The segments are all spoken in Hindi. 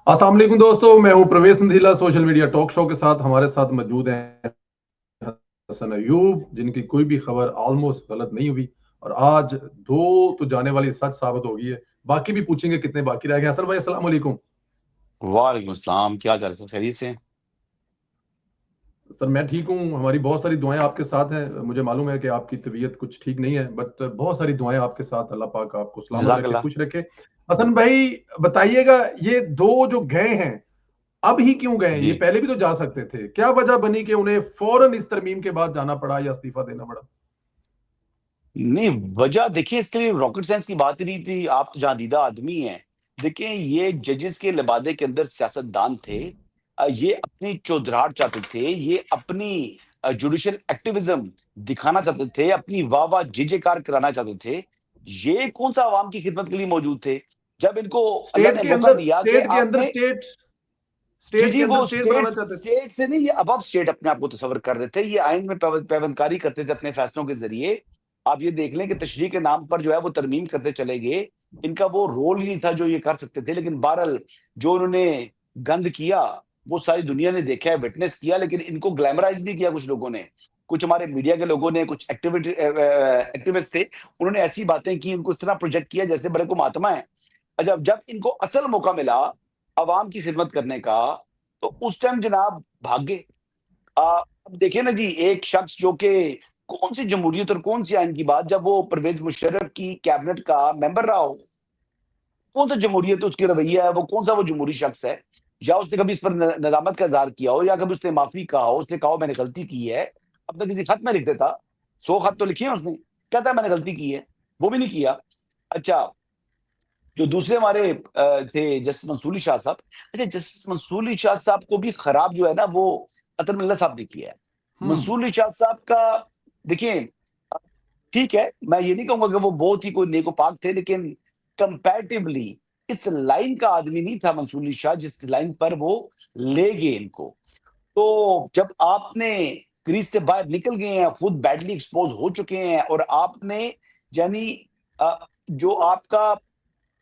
अस्सलाम वालेकुम दोस्तों, मैं हूं प्रवेश संधीला। सोशल मीडिया टॉक शो के साथ हमारे साथ मौजूद हैं हसन अयूब, जिनकी कोई भी खबर ऑलमोस्ट गलत नहीं हुई। और आज दो तो जाने वाली सच साबित हो गई है। बाकी भी पूछेंगे कितने बाकी रह गए। हसन भाई, अस्सलाम वालेकुम। वालेकुम अस्सलाम। क्या हाल चाल है सर? खैरियत से? सर मैं ठीक हूँ, हमारी बहुत सारी दुआएं आपके साथ हैं। मुझे मालूम है कि आपकी तबीयत कुछ ठीक नहीं है, बट बहुत सारी दुआएं आपके साथ। अल्लाह पाक आपको सलामत रखे, जज़ाकल्लाह। खुश रखे। हसन भाई बताइएगा, ये दो जो गए हैं, अब ही क्यों गए? ये जी। पहले भी तो जा सकते थे। क्या वजह बनी कि उन्हें फौरन इस तरमीम के बाद जाना पड़ा या इस्तीफा देना पड़ा? नहीं, वजह देखिए इसके लिए रॉकेट साइंस की बात ही नहीं थी। आप तो जानीदा आदमी हैं। देखिए ये जजेस के लबादे के अंदर सियासतदान थे। ये अपनी चौधराहट चाहते थे, ये अपनी जुडिशियल एक्टिविज़्म दिखाना चाहते थे, अपनी वाह-वाह जय-जयकार कराना चाहते थे। ये कौन-सा अवाम की खिदमत के लिए मौजूद थे? जब इनको अल्लाह स्टेट ने के मौका अंदर दिया कि स्टेट के अंदर आपने स्टेट जी, स्टेट के जी, अंदर वो स्टेट स्टेट बनाना चाहते थे। स्टेट से नहीं, ये अबव स्टेट अपने आप को तस्वर कर रहे थे। ये आइन में पैवंदकारी करते थे अपने फैसलों के ज़रिए। आप ये देख लें कि तशरीह के नाम पर जो है वो तरमीम करते चले गए। इनका वो रोल ही नहीं था जो ये कर सकते थे। लेकिन बहरहाल जो उन्होंने गंद किया, वो सारी दुनिया ने देखा है, विटनेस किया, लेकिन इनको ग्लैमराइज़ भी किया कुछ लोगों ने। कुछ हमारे मीडिया के लोगों ने, कुछ एक्टिविस्ट थे, उन्होंने ऐसी बातें की, इनको इस तरह प्रोजेक्ट किया जैसे बड़े को महात्मा है। जब जब इनको असल मौका मिला अवाम की खिदमत करने का, तो उस टाइम जनाब भाग गए। अब देखिए ना जी, एक शख्स जो कि कौन-सी जमहूरियत और कौन-सी आइन की बात, जब वो परवेज़ मुशर्रफ की कैबिनेट का मेंबर रहा हो, कौन-सा जमहूरियत उसकी रवैया है, वो कौन-सा वो जमहूरी शख्स है? या उसने कभी इस पर नदामत का इज़हार किया हो, या कभी उसने माफ़ी कहा हो, उसने कहा हो मैंने गलती की है। अब तक किसी खत में लिख देता, 100 खत तो लिखे हैं उसने, कहता है मैंने गलती की है, वो भी नहीं किया। अच्छा, जो दूसरे हमारे थे जस्टिस मंसूरी शाह साहब। अच्छा, जस्टिस मंसूरी शाह साहब को भी खराब जो है ना वो अतर मुल्ला साहब ने किया है। हम्म। मंसूरी शाह साहब का देखिए, अ, ठीक है, मैं ये नहीं कहूँगा कि वो बहुत ही कोई नेको-पाक थे, लेकिन कंपैरेटिवली इस लाइन का आदमी नहीं था मंसूरी शाह जिस लाइन पर वो ले गए इनको। तो जब आपने क्रीज से बाहर निकल गए हैं, खुद बैडली एक्सपोज़ हो चुके हैं और आपने यानी जो आपका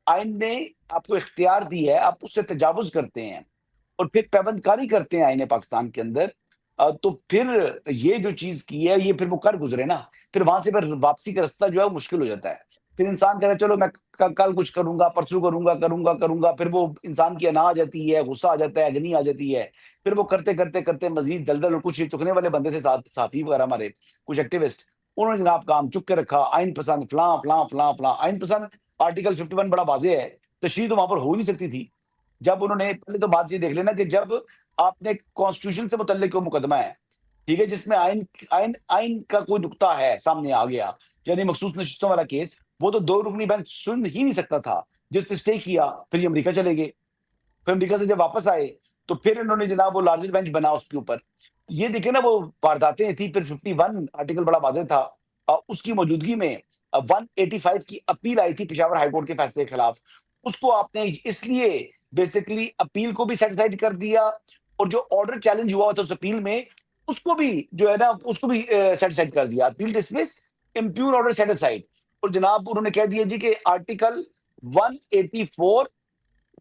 आइन ने आपको इख्तियार दी है, आप उससे तजावुज़ करते हैं और फिर पैबंदकारी करते हैं आईने पाकिस्तान के अंदर। तो फिर ये जो चीज़ की है, ये फिर वो कर गुज़रे ना, फिर वहाँ से फिर वापसी का रास्ता जो है वो मुश्किल हो जाता है। फिर इंसान कहता है चलो मैं कल कुछ करूँगा, परसों करूँगा, करूँगा, फिर वो इंसान की अना आ जाती है, गुस्सा आ जाता है, अग्नि आ जाती है। फिर वो करते मज़ीद दलदल, और कुछ ये चुकने वाले बंदे थे साथ साथी वगैरह हमारे, कुछ एक्टिविस्ट, उन्होंने जनाब काम चुप के रखा, आइन पसंद फलाँ। आइन पसंद आर्टिकल 51 बड़ा वाज़ेह है, तशरीह तो वहाँ पर हो ही नहीं सकती थी। जब उन्होंने पहले तो बात ये देख लेना कि जब आपने कॉन्स्टिट्यूशन से मुतल्लिक कोई मुकदमा है, ठीक है? जिसमें आइन आइन आइन का कोई नुक्ता है, सामने आ गया, यानी मखसूस नशिस्तों वाला केस, वो तो 2 रुकनी बेंच सुन ही नहीं सकता था। जिसने स्टे किया, फिर ये अमेरिका चले गए। फिर अमेरिका से जब वापस आए, तो फिर इन्होंने जनाब वो लार्जर बेंच बना उसके ऊपर। ये देखिए ना वो वारदातें थी, फिर 51 आर्टिकल बड़ा वाज़ेह था। उसकी मौजूदगी में 185 की अपील आई थी पेशावर हाई कोर्ट के फैसले के खिलाफ। उसको आपने इसलिए बेसिकली अपील को भी सेट असाइड कर दिया, और जो ऑर्डर चैलेंज हुआ था उस अपील में, उसको भी जो है ना, उसको भी सेट असाइड कर दिया। अपील डिसमिस, इम्प्यूर ऑर्डर सेट असाइड। और जनाब उन्होंने कह दिया जी कि आर्टिकल 184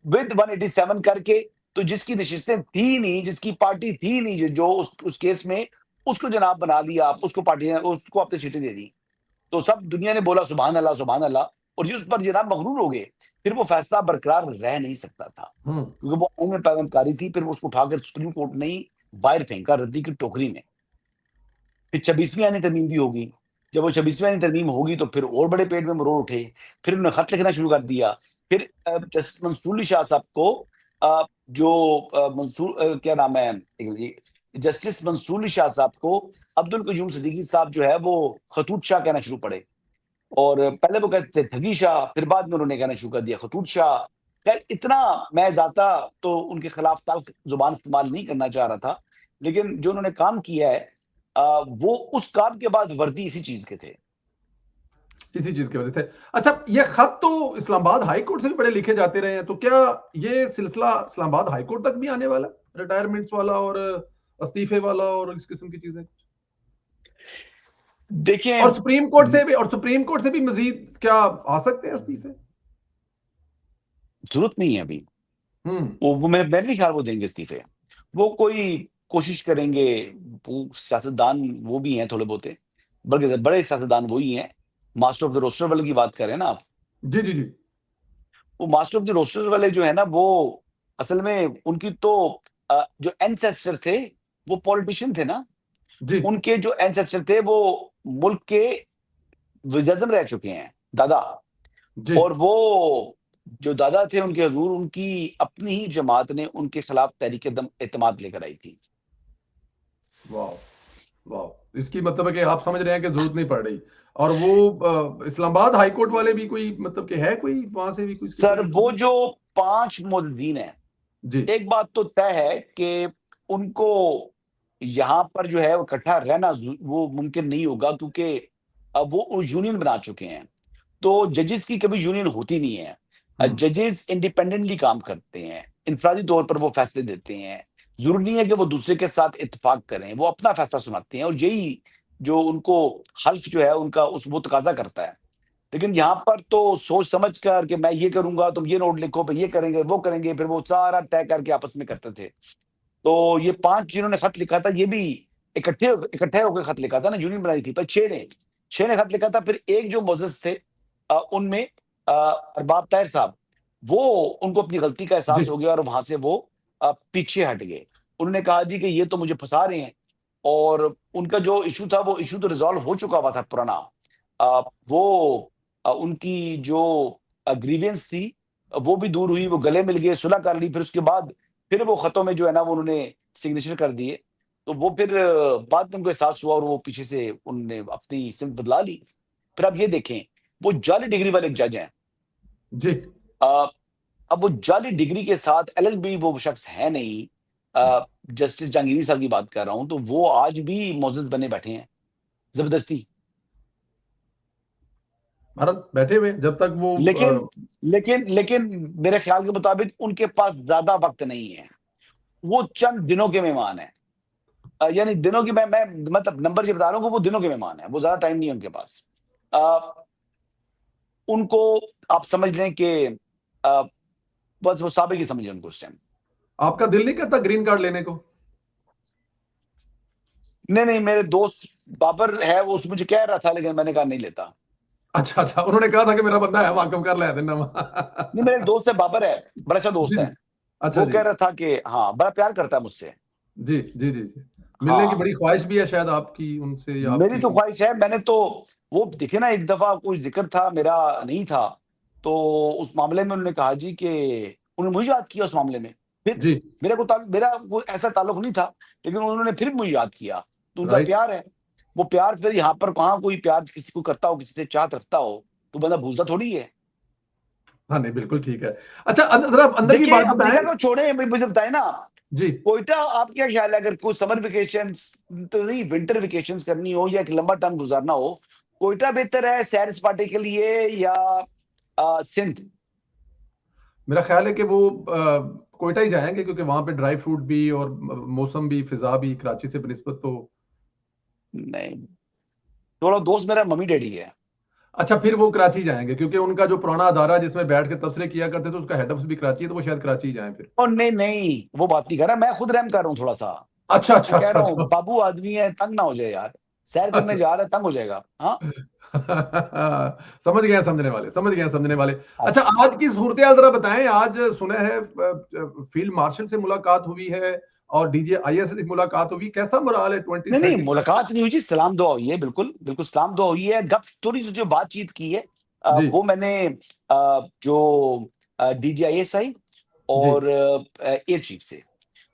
विद 187 करके, तो जिसकी नशिस्तें थी नहीं, जिसकी पार्टी थी नहीं, जो उस केस में, उसको जनाब बना लिया आप, उसको पार्टी ने उसको आपने सीटें दे दी। तो सब दुनिया ने बोला सुभान अल्लाह, सुभान अल्लाह, और ये उस पर जनाब मगरूर हो गए। फिर वो फैसला बरकरार रह नहीं सकता था, हम्म। क्योंकि वो आइन में पैबंदकारी थी। फिर वो उसको उठाकर सुप्रीम कोर्ट ने ही बाहर फेंका रद्दी की टोकरी में। फिर 26वीं आईनी तरमीम भी होगी। जब वो 26वीं आईनी तरमीम होगी, तो फिर और बड़े पेट में मरोड़ उठे। फिर उन्होंने खत लिखना शुरू कर दिया। फिर जस्टिस मंसूरी शाह साहब को जो क्या नाम है, एक मिनट जी, जस्टिस मंसूरी शाह साहब को अब्दुल क़य्यूम सिद्दीकी साहब जो है वो खतूत शाह कहना शुरू पड़े। और पहले वो कहते थे ठगी शाह, फिर बाद में उन्होंने कहना शुरू कर दिया खतूत शाह। खैर इतना मैं ज़्यादा तो उनके खिलाफ तल्ख़ ज़ुबान इस्तेमाल नहीं करना चाह रहा था, लेकिन जो उन्होंने काम किया है, वो उस काम के बाद वर्दी इसी चीज़ के थे। इसी चीज की वजह से। अच्छा, ये खत तो इस्लामाबाद हाई कोर्ट से भी बड़े लिखे जाते रहे हैं, तो क्या ये सिलसिला इस्लामाबाद हाई कोर्ट तक भी आने वाला है, रिटायरमेंट्स वाला और इस्तीफे वाला और इस किस्म की चीजें? देखिए, और सुप्रीम कोर्ट से भी मजीद क्या आ सकते हैं इस्तीफे? ज़रूरत नहीं है अभी। वो मैं नहीं ख्याल वो देंगे इस्तीफे। वो कोई कोशिश करेंगे, वो सियासतदान वो भी हैं थोड़े बहुते, बल्कि बड़े सियासतदान वो ही हैं। मास्टर ऑफ द रोस्टर वाले की बात कर रहे हैं ना आप? जी जी जी वो मास्टर ऑफ द रोस्टर वाले जो है ना, वो असल में उनकी तो जो एंसेस्टर थे वो पॉलिटिशियन थे ना। जी उनके जो एंसेस्टर थे वो मुल्क के विज़िज़म रह चुके हैं, दादा। जी। और वो जो दादा थे उनके हज़ूर, उनकी अपनी ही जमात ने उनके खिलाफ तहरीक-ए-दम-एतमाद लेकर आई थी। वाह वाह, इसकी मतलब है कि आप समझ रहे हैं कि जरूरत नहीं पड़ रही। और वो इस्लामाबाद हाई कोर्ट वाले भी कोई मतलब कि है कोई वहां से भी कुछ किसी सर ने? वो जो 5 मुअज़्ज़िन हैं, जी एक बात तो तय है कि उनको यहाँ पर जो है वो इकट्ठा रहना वो मुमकिन नहीं होगा, क्योंकि अब वो यूनियन बना चुके हैं। तो जजेस की कभी यूनियन होती नहीं है। हम्म जजेस इंडिपेंडेंटली काम करते हैं, इनफरादी तौर पर वो फैसले देते हैं। ज़रूरी नहीं है कि वो दूसरे के साथ इत्तेफ़ाक करें, वो अपना फैसला सुनाते हैं, और यही जो उनको हल्फ जो है उनका उस वो तकाज़ा करता है। लेकिन यहाँ पर तो सोच समझ कर कि मैं ये करूँगा, तुम ये नोट लिखो, फिर ये करेंगे, वो करेंगे, फिर वो सारा तय करके आपस में करते थे। तो ये 5 जिन्होंने खत लिखा था, ये भी इकट्ठे होके खत लिखा था ना, यूनियन बनाई थी, पर 6 ने खत लिखा था। फिर एक जो मोज़ेस थे उनमें अरबाब ताहिर साहब, वो उनको अपनी गलती का जी एहसास हो गया और वहाँ से वो पीछे हट गए। उन्होंने कहा जी कि ये तो मुझे फँसा रहे हैं, और उनका जो इश्यू था, वो इश्यू तो रिज़ॉल्व हो चुका हुआ था पुराना। वो उनकी जो ग्रीवेंस थी, वो भी दूर हुई, वो गले मिल गए, सुलह कर ली। फिर उसके बाद फिर वो खतों में जो है ना, वो उन्होंने सिग्नेचर कर दिए। तो वो फिर बाद में उनको एहसास हुआ, और वो पीछे से उन्होंने अपनी सिमत बदला ली। फिर आप ये देखें, वो जाली डिग्री वाले एक जज हैं। जी। अ, अब वो जाली डिग्री के साथ एलएलबी वो शख्स है नहीं। जस्टिस जहांगीरी साहब की बात कर रहा हूँ, तो वो आज भी मौजूद बने बैठे हैं, ज़बरदस्ती। भारत बैठे हुए हैं, जब तक वो लेकिन लेकिन मेरे ख्याल के मुताबिक उनके पास ज़्यादा वक़्त नहीं है। वो चंद दिनों के मेहमान हैं। यानी दिनों की मैं मतलब नंबर ये बता रहा हूँ कि वो दिनों के मेहमान हैं, वो ज़्यादा टाइम नहीं है उनके पास। अ, उनको आप समझ लें कि अ, बस वो साबिक ही समझिए उनको उस टाइम। आपका दिल नहीं करता ग्रीन कार्ड लेने को? नहीं, मेरे दोस्त बाबर है, वो उस मुझे कह रहा था, लेकिन मैंने कहा नहीं लेता। अच्छा अच्छा, उन्होंने कहा था कि मेरा बंदा है, वाकफ कर ले देना। नहीं, मेरा एक दोस्त है, बाबर है, बड़ा अच्छा दोस्त जी है। जी। अच्छा वो जी। कह रहा था कि हाँ, बड़ा प्यार करता है मुझसे। जी जी जी जी। मिलने की हाँ, बड़ी ख्वाहिश भी है शायद आपकी उनसे या मेरी आपकी तो कोई? ख्वाहिश है, मैंने तो वो देखिए ना, एक दफ़ा कोई ज़िक्र था, मेरा नहीं था, तो उस मामले में उन्होंने कहा जी कि उन्होंने मुझे याद किया उस मामले में। फिर जी। मेरा कोई ऐसा ताल्लुक नहीं था, लेकिन उन्होंने फिर मुझे याद किया, तो उनका राइट। प्यार है। वो प्यार फिर यहाँ पर कहाँ कोई प्यार किसी को करता हो, किसी से चाहत रखता हो, तो बंदा भूलता थोड़ी है। हाँ नहीं, बिल्कुल ठीक है। अच्छा, जरा अंदर की देखिए, बात बताएं। अमेरिका को छोड़े, मुझे बताएँ ना, जी। कोयटा आप क्या ख्याल है, अगर कोई समर वेकेशंस तो नहीं, विंटर वेकेशंस करनी हो या एक लंबा टर्म गुज़ारना हो, कोयटा बेहतर है सैर-सपाटे के लिए या सिंध? मेरा ख्याल है कि वो कोयटा ही जाएंगे, क्योंकि वहां पे ड्राई फ्रूट भी और मौसम भी, फिजा भी कराची से बनिस्बत तो। नहीं, थोड़ा दोस्त मेरा मम्मी-डैडी है। अच्छा, फिर वो कराची जाएंगे, क्योंकि उनका जो पुराना अदारा जिसमें बैठ के तबसरे किया करते थे, उसका हेड ऑफिस भी कराची है, तो वो शायद कराची ही जाएं फिर। नहीं, वो बात नहीं कर रहा, मैं खुद रहम कर रहा हूँ थोड़ा-सा। अच्छा मैं अच्छा कह अच्छा रहा हूँ, अच्छा बाबू आदमी है, तंग ना हो जाए यार। सैर करने अच्छा। जा रहा है, तंग हो जाएगा। हाँ? समझ गए हैं समझने वाले, समझ गए हैं समझने वाले। अच्छा, अच्छा। आज की सूरत-ए-हाल जरा बताएं। आज सुना है फील्ड मार्शल से मुलाकात हुई है और डीजे आईएस से मुलाकात हुई। कैसा मोराल है नहीं, 2030 मुलाकात का? नहीं हुई जी, सलाम दुआ हुई है, बिल्कुल, बिल्कुल सलाम दुआ हुई है। गप थोड़ी सी जो बातचीत की है, जी वो मैंने जो डीजीआईएसआई जी और एयर चीफ से,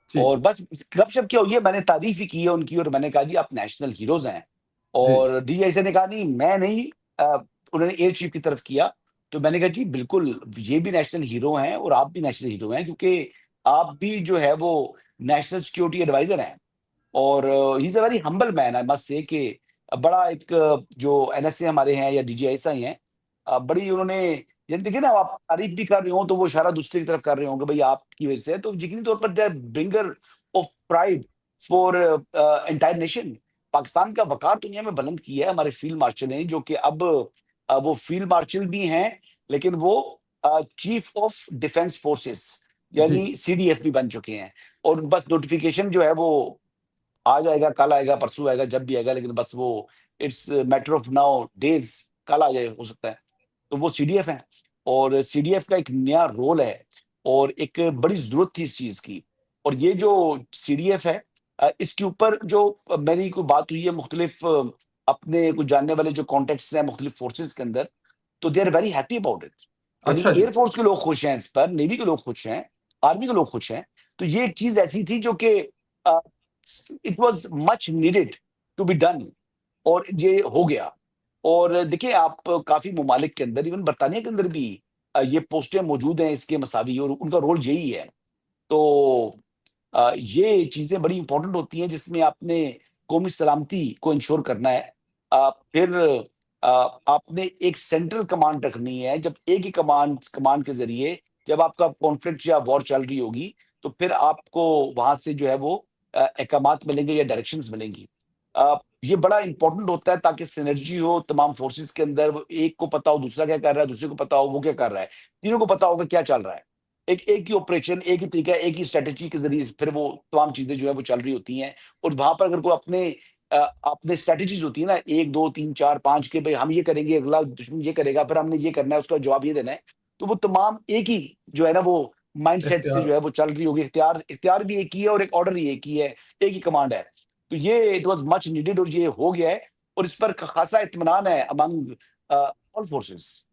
जी और बस गपशप क्या हुई है, मैंने तारीफ ही की है उनकी, और मैंने कहा जी आप नेशनल हीरोज़ हैं। जी और डीजीआईएसआई ने कहा नहीं, मैं नहीं, अ, उन्होंने एयर चीफ की तरफ किया। तो मैंने कहा जी बिल्कुल, ये भी नेशनल हीरो हैं और आप भी नेशनल हीरो हैं, क्योंकि आप भी जो है वो नेशनल सिक्योरिटी एडवाइज़र हैं। और he is a very humble man, I must से कि बड़ा एक जो एनएसए हमारे हैं या डीजीआईएसआई हैं, बड़ी उन्होंने ये देखिए ना, आप तारीफ़ भी कर रहे हो तो वो इशारा दूसरे की तरफ कर रहे होंगे, भई आपकी वजह से है, तो यकीनी तौर पर they are bringer of pride for entire nation. Pakistan का वक़ार दुनिया में बुलंद किया है हमारे फील्ड मार्शल ने, जो कि अब वो फील्ड मार्शल भी हैं, लेकिन वो चीफ ऑफ डिफेंस फोर्सेस, जी। यानी सीडीएफ भी बन चुके हैं, और बस नोटिफिकेशन जो है वो आज आएगा, कल आएगा, परसों आएगा, जब भी आएगा, लेकिन बस वो it's matter of now days, कल आ जाए हो सकता है। तो वो सीडीएफ है, और सीडीएफ का एक नया रोल है, और एक बड़ी ज़रूरत थी इस चीज़ की। और ये जो सीडीएफ है, इसके ऊपर जो मेरी कोई बात हुई है मुख्तलिफ अपने कुछ जानने वाले जो कॉन्टेक्ट्स हैं मुख्तलिफ फोर्सेस के अंदर, तो they are very happy about it. यानी अच्छा जी। एयर फोर्स के लोग खुश हैं इस पर, नेवी के लोग खुश हैं, आर्मी के लोग खुश हैं। तो ये एक चीज़ ऐसी थी जो कि it was much needed to be done, और ये हो गया। और देखिए आप काफ़ी ममालिक के अंदर, इवन बर्तानिया के अंदर भी ये पोस्टें मौजूद हैं इसके मसावी, और उनका रोल यही है। तो ये चीज़ें बड़ी इम्पोर्टेंट होती हैं जिसमें आपने कौमी सलामती को इंश्योर करना है। फिर आपने एक सेंट्रल कमांड रखनी है। जब एक ही कमांड कमांड के ज़रिए जब आपका कॉन्फ्लिक्ट या वॉर चल रही होगी, तो फिर आपको वहाँ से जो है वो अहकामात मिलेंगे या डायरेक्शंस मिलेंगी। ये बड़ा इम्पोर्टेंट होता है ताकि सिनर्जी हो तमाम फोर्सेस के अंदर, वो एक को पता हो दूसरा क्या कर रहा है, दूसरे को पता हो वो क्या कर रहा है, तीनों को पता होगा क्या चल रहा है। एक ही ऑपरेशन, एक ही तरीका, एक ही स्ट्रैटेजी के ज़रिए फिर वो तमाम चीज़ें जो है वो चल रही होती हैं। और वहाँ पर अगर कोई अपने स्ट्रैटेजीज़ होती है ना, 1, 2, 3, 4, 5 के भई हम ये करेंगे, अगला दुश्मन ये करेगा, फिर हमने ये करना है, उसका जवाब ये देना है। तो वो तमाम एक ही जो है ना वो माइंडसेट से इख्तियार। जो है वो चल रही होगी। इख्तियार इख्तियार भी एक ही है, और एक ऑर्डर ही एक ही है, एक ही कमांड है। तो ये इट वाज़ मच नीडेड, और ये हो गया है, और इस पर ख खासा इत्मीनान है among all forces.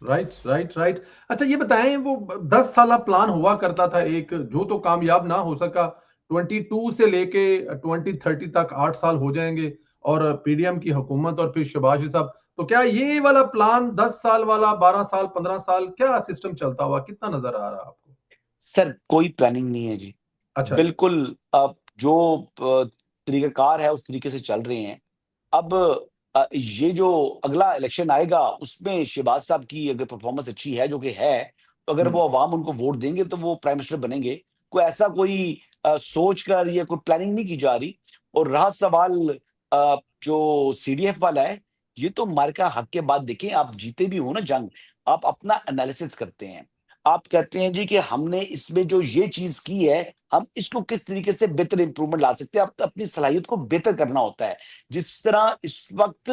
Right, right, right. अच्छा ये बताएं, वो 10 साला प्लान हुआ करता था एक, जो तो कामयाब ना हो सका। 22 से लेके 2030 तक 8 साल हो जाएंगे, और पीडीएम की हुकूमत और फिर शहबाज साहब। तो क्या ये वाला प्लान 10 साल वाला, 12 साल, 15 साल, क्या सिस्टम चलता हुआ कितना नजर आ रहा है आपको? सर कोई प्लानिंग नहीं है जी। अच्छा जी। बिल्कुल जो तरीक़ाकार है उस तरीके से चल रहे हैं। अब ये जो अगला इलेक्शन आएगा उसमें शहबाज साहब की अगर परफॉर्मेंस अच्छी है, जो कि है, तो अगर वो हम्म। अवाम उनको वोट देंगे तो वो प्राइम मिनिस्टर बनेंगे। कोई ऐसा कोई सोच कर या कोई प्लानिंग नहीं की जा रही। और रहा सवाल जो सीडीएफ वाला है, ये तो मार्का हक के बाद देखें, आप जीते भी हो ना जंग, आप अपना एनालिसिस करते हैं। आप कहते हैं जी कि हमने इसमें जो ये चीज़ की है, हम इसको किस तरीके से बेहतर इम्प्रूवमेंट ला सकते हैं, अपनी सलाहियत को बेहतर करना होता है। जिस तरह इस वक़्त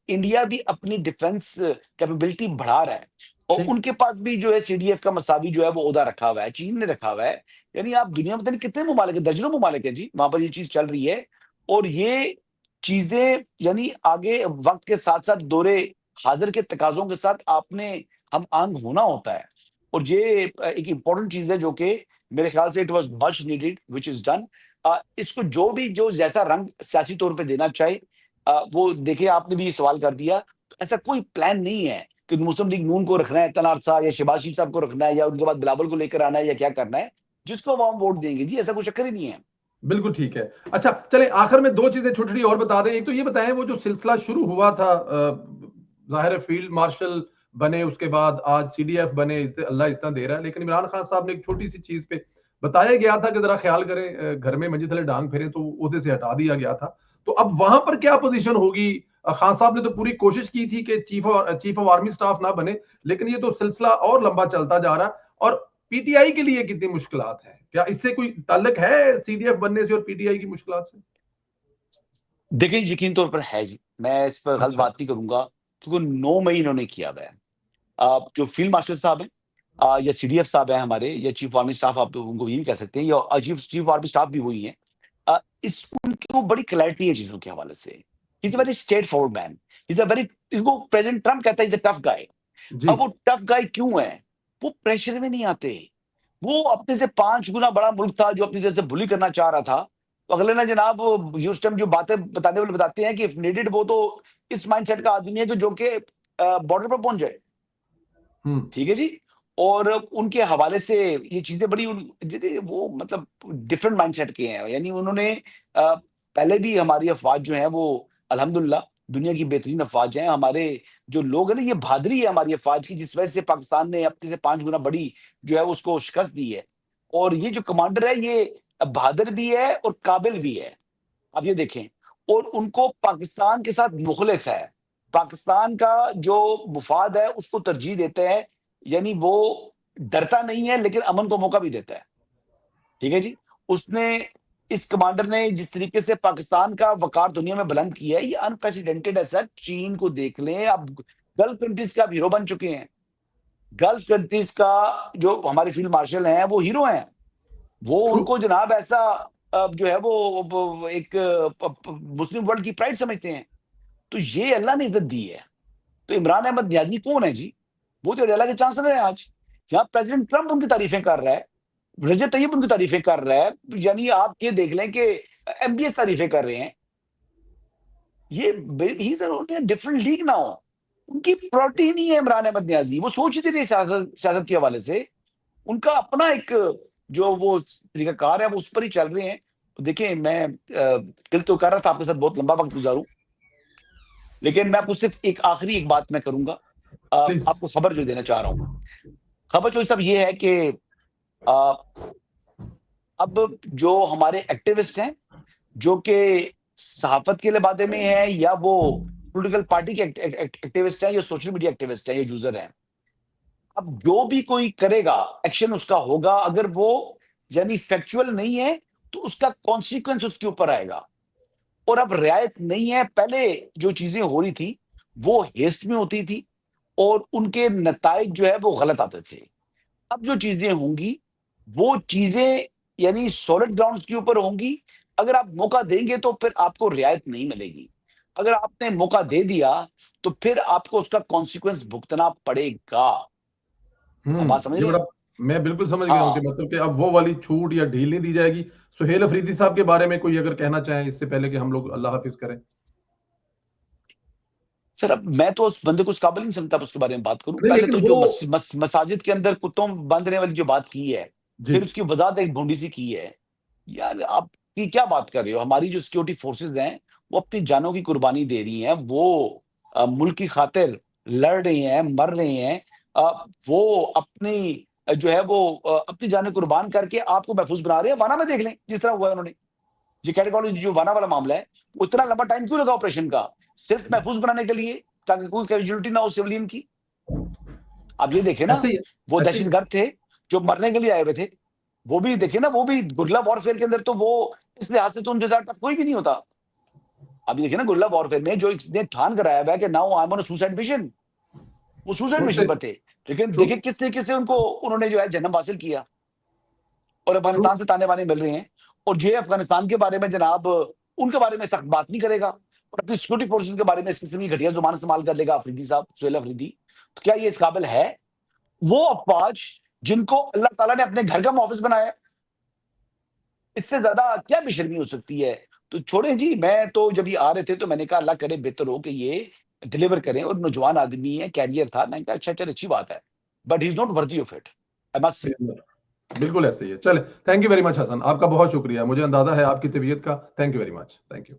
इंडिया भी अपनी डिफेंस कैपेबिलिटी बढ़ा रहा है, और ठीक। उनके पास भी जो है सीडीएफ का मसावी जो है वो ओहदा रखा हुआ है, चीन ने रखा हुआ है। यानी आप दुनिया में पता नहीं कितने ममालिक हैं, दर्जनों ममालिक हैं जी, वहाँ पर ये चीज़ चल रही है। और ये चीज़ें यानी आगे वक़्त के साथ-साथ दौरे हाज़िर के तकाज़ों के साथ आपने हम-आहंग होना होता है। और ये एक इम्पोर्टेंट चीज़ है जो कि मेरे ख्याल से it was much needed which is done. इसको जो भी जो जैसा रंग सियासी तौर पे देना चाहे, वो देखिए आपने भी ये सवाल कर दिया, तो ऐसा कोई प्लान नहीं है कि मुस्लिम लीग नून को रखना है इतना अरसा, या शहबाज शरीफ साहब को रखना है, या उनके बाद बिलावल को लेकर आना है, या क्या करना है। जिसको अवाम वोट देंगे जी, ऐसा कोई चक्कर ही नहीं है। बिल्कुल ठीक है। अच्छा चलें, आखिर में दो चीजें छोटी छोटी और बता दें। एक तो ये बताएं, वो जो सिलसिला शुरू हुआ था, जाहिर है फील्ड मार्शल बने, उसके बाद आज सीडीएफ बने, अल्लाह इतना दे रहा है, लेकिन इमरान खान साहब ने एक छोटी सी चीज पे बताया गया था कि जरा ख्याल करें, घर में मंजी थले डांग फेरे, तो ओहदे से हटा दिया गया था। तो अब वहां पर क्या पोजीशन होगी? खान साहब ने तो पूरी कोशिश की थी कि चीफ ऑफ आर्मी स्टाफ ना बने, लेकिन ये तो सिलसिला और लंबा चलता जा रहा है। और पीटीआई के लिए कितनी मुश्किलात हैं? क्या इससे कोई ताल्लुक है सीडीएफ बनने से और पीटीआई की मुश्किलात से? देखिए, यकीन तौर पर है जी। मैं इस पर गलत अच्छा। बात नहीं करूँगा, क्योंकि 9 मई इन्होंने किया हुआ है। जो फील्ड मार्शल साहब हैं, या सीडीएफ साहब हैं हमारे, या चीफ आर्मी स्टाफ आप उनको ये भी कह सकते हैं, या चीफ चीफ आर्मी स्टाफ भी वही हैं। इस उनको बड़ी क्लैरिटी है चीज़ों के हवाले से। He is a very straight forward man. He is a very, इसको प्रेज़िडेंट ट्रम्प कहता है, he is a tough guy. जी। अब वो टफ गाय क्यों है? वो प्रेशर में नहीं आते। वो अपने से 5 गुना बड़ा मुल्क था जो अपनी तरफ से बुली करना चाह रहा था। तो अगले ना जनाब, ये उस टाइम जो बातें बताने वाले बताते हैं कि इफ नीडेड, वो तो इस माइंडसेट का आदमी है कि जो कि बॉर्डर पर पहुँच जाए। हम्म। ठीक है जी? और उनके हवाले से ये चीज़ें बड़ी वो मतलब डिफरेंट माइंडसेट के हैं। यानी उन्होंने पहले भी हमारी अफ़वाज जो हैं वो अल्हम्दुलिल्लाह दुनिया की बेहतरीन अफ़वाज हैं। हमारे जो लोग हैं ना, ये बहादुरी है हमारी अफ़वाज की, जिस वजह से पाकिस्तान ने अपने से 5 गुना बड़ी जो है उसको शिकस्त दी है। और ये जो कमांडर है, ये बहादुर भी है और काबिल भी है। आप ये देखें, और उनको पाकिस्तान के साथ मुखलिस है। पाकिस्तान का जो मुफ़ाद है उसको तरजीह देते हैं। यानी वो डरता नहीं है लेकिन अमन को मौका भी देता है। ठीक है जी। उसने इस कमांडर ने जिस तरीके से पाकिस्तान का वकार दुनिया में बुलंद किया है, ये अनप्रेसिडेंटेड है सर। चीन को देख लें, अब गल्फ कंट्रीज का हीरो बन चुके हैं। गल्फ कंट्रीज का जो हमारे फील्ड मार्शल हैं वो हीरो हैं। वो ट्रू। उनको जनाब ऐसा जो है वो एक मुस्लिम वर्ल्ड की प्राइड समझते हैं। तो ये अल्लाह ने इज्जत दी है। तो इमरान अहमद नियाजी कौन है जी? वो तो अल्लाह के चांसलर हैं आज। यहाँ प्रेसिडेंट ट्रंप उनकी तारीफें कर रहा है, रजब तैयब उनकी तारीफें कर रहा है, यानी आप ये देख लें कि एमबीएस तारीफें कर रहे हैं। ये he is different league now. उनकी प्रायोरिटी ही नहीं है इमरान अहमद नियाजी। वो सोच ही नहीं रहे सियासत के हवाले से। उनका अपना एक जो वो तरीकाकार है वो उस पर ही चल रहे हैं। देखिए मैं दिल तो कर रहा था आपके साथ बहुत लंबा वक्त गुजारूं, लेकिन मैं आपको सिर्फ एक आखिरी एक बात मैं करूंगा। प्लीज। आपको खबर जो देना चाह रहा हूं, खबर जो सब ये है कि अब जो हमारे एक्टिविस्ट हैं जो कि सहाफत के लिबादे में है, या वो पॉलिटिकल पार्टी के एक्टिविस्ट हैं, या सोशल मीडिया एक्टिविस्ट हैं, या यूजर हैं, अब जो भी कोई करेगा एक्शन उसका होगा। अगर वो यानी फैक्चुअल नहीं है तो उसका कॉन्सिक्वेंस उसके ऊपर आएगा। और अब रियायत नहीं है। पहले जो चीजें हो रही थी वो हेस्ट में होती थी और उनके नताइज जो है वो गलत आते थे। अब जो चीजें होंगी वो चीजें यानी सॉलिड ग्राउंड्स के ऊपर होंगी। अगर आप मौका देंगे तो फिर आपको रियायत नहीं मिलेगी। अगर आपने मौका दे दिया तो फिर आपको उसका कॉन्सिक्वेंस भुगतना पड़ेगा। आप बात समझ ये रहे बड़ा, हैं? मैं बिल्कुल समझ गया हूँ कि हाँ मतलब कि अब वो वाली छूट या ढील नहीं दी जाएगी। सुहेल अफरीदी साहब के बारे में कोई अगर कहना चाहें इससे पहले कि हम लोग अल्लाह हाफिज करें। सर, अब मैं तो उस बंदे को उस काबिल नहीं समझता उसके बारे में बात करूं। नहीं पहले लेकिन तो वो, जो मसाजिद के अंदर कुत्तों बांधने वाली जो बात की है, जी। फिर उसकी वजाहत एक भोंडी सी की है। यार आप की क्या बात कर रहे हो? हमारी जो सिक्योरिटी फोर्सेस हैं वो अपनी जानों की कुर्बानी दे रही हैं। वो मुल्क की खातिर लड़ रही हैं, मर रही हैं। वो अपनी जो है वो अपनी जानें कुर्बान करके आपको महफूज बना रहे हैं। वाना में देख लें जिस तरह हुआ है उन्होंने, ये कैटेगोरी जो वाना वाला मामला है, उतना लंबा टाइम क्यों लगा ऑपरेशन का? सिर्फ महफूज बनाने के लिए, ताकि कोई कैजुअलिटी ना हो सिविलियन की। आप ये देखें ना, ऐसे ही है। वो ऐसे ही है। दहशतगर्द थे जो मरने के लिए आए हुए थे। वो भी देखिए ना, वो भी गुरिल्ला वॉरफेयर के अंदर तो वो इस लिहाज से तो उनके साथ कोई भी नहीं होता। अभी देखिए ना, गुरिल्ला वॉरफेयर में जो इसने ठान कराया हुआ है कि now I am on suicide mission, वो सुसाइड ट्रू मिशन से पर थे। लेकिन ट्रू। देखिए किस तरीके से उनको उन्होंने जो है जन्म हासिल किया, और ट्रू। अफगानिस्तान से ताने बाने मिल रहे हैं। और ये अफगानिस्तान के बारे में जनाब उनके बारे में सख्त बात नहीं करेगा, और अपनी सिक्योरिटी फोर्सेस के बारे में इस किस्म की घटिया जुबान इस्तेमाल कर लेगा अफरीदी साहब, सुहेल अफरीदी। तो क्या ये इस काबिल है? वो अफवाज जिनको अल्लाह ताला ने अपने घर का ऑफिस बनाया, इससे ज्यादा क्या बेशर्मी हो सकती है? तो छोड़ें जी। मैं तो जब ये आ रहे थे तो मैंने कहा अल्लाह करे बेहतर हो कि ये डिलीवर करें, और नौजवान आदमी है, कैरियर था। मैंने कहा अच्छा चल अच्छी बात है, but he is not worthy of it, I must say. बिल्कुल ऐसे ही है। चले, thank you very much Hasan, आपका बहुत शुक्रिया। मुझे अंदाजा है आपकी तबीयत का। Thank you very much. Thank you.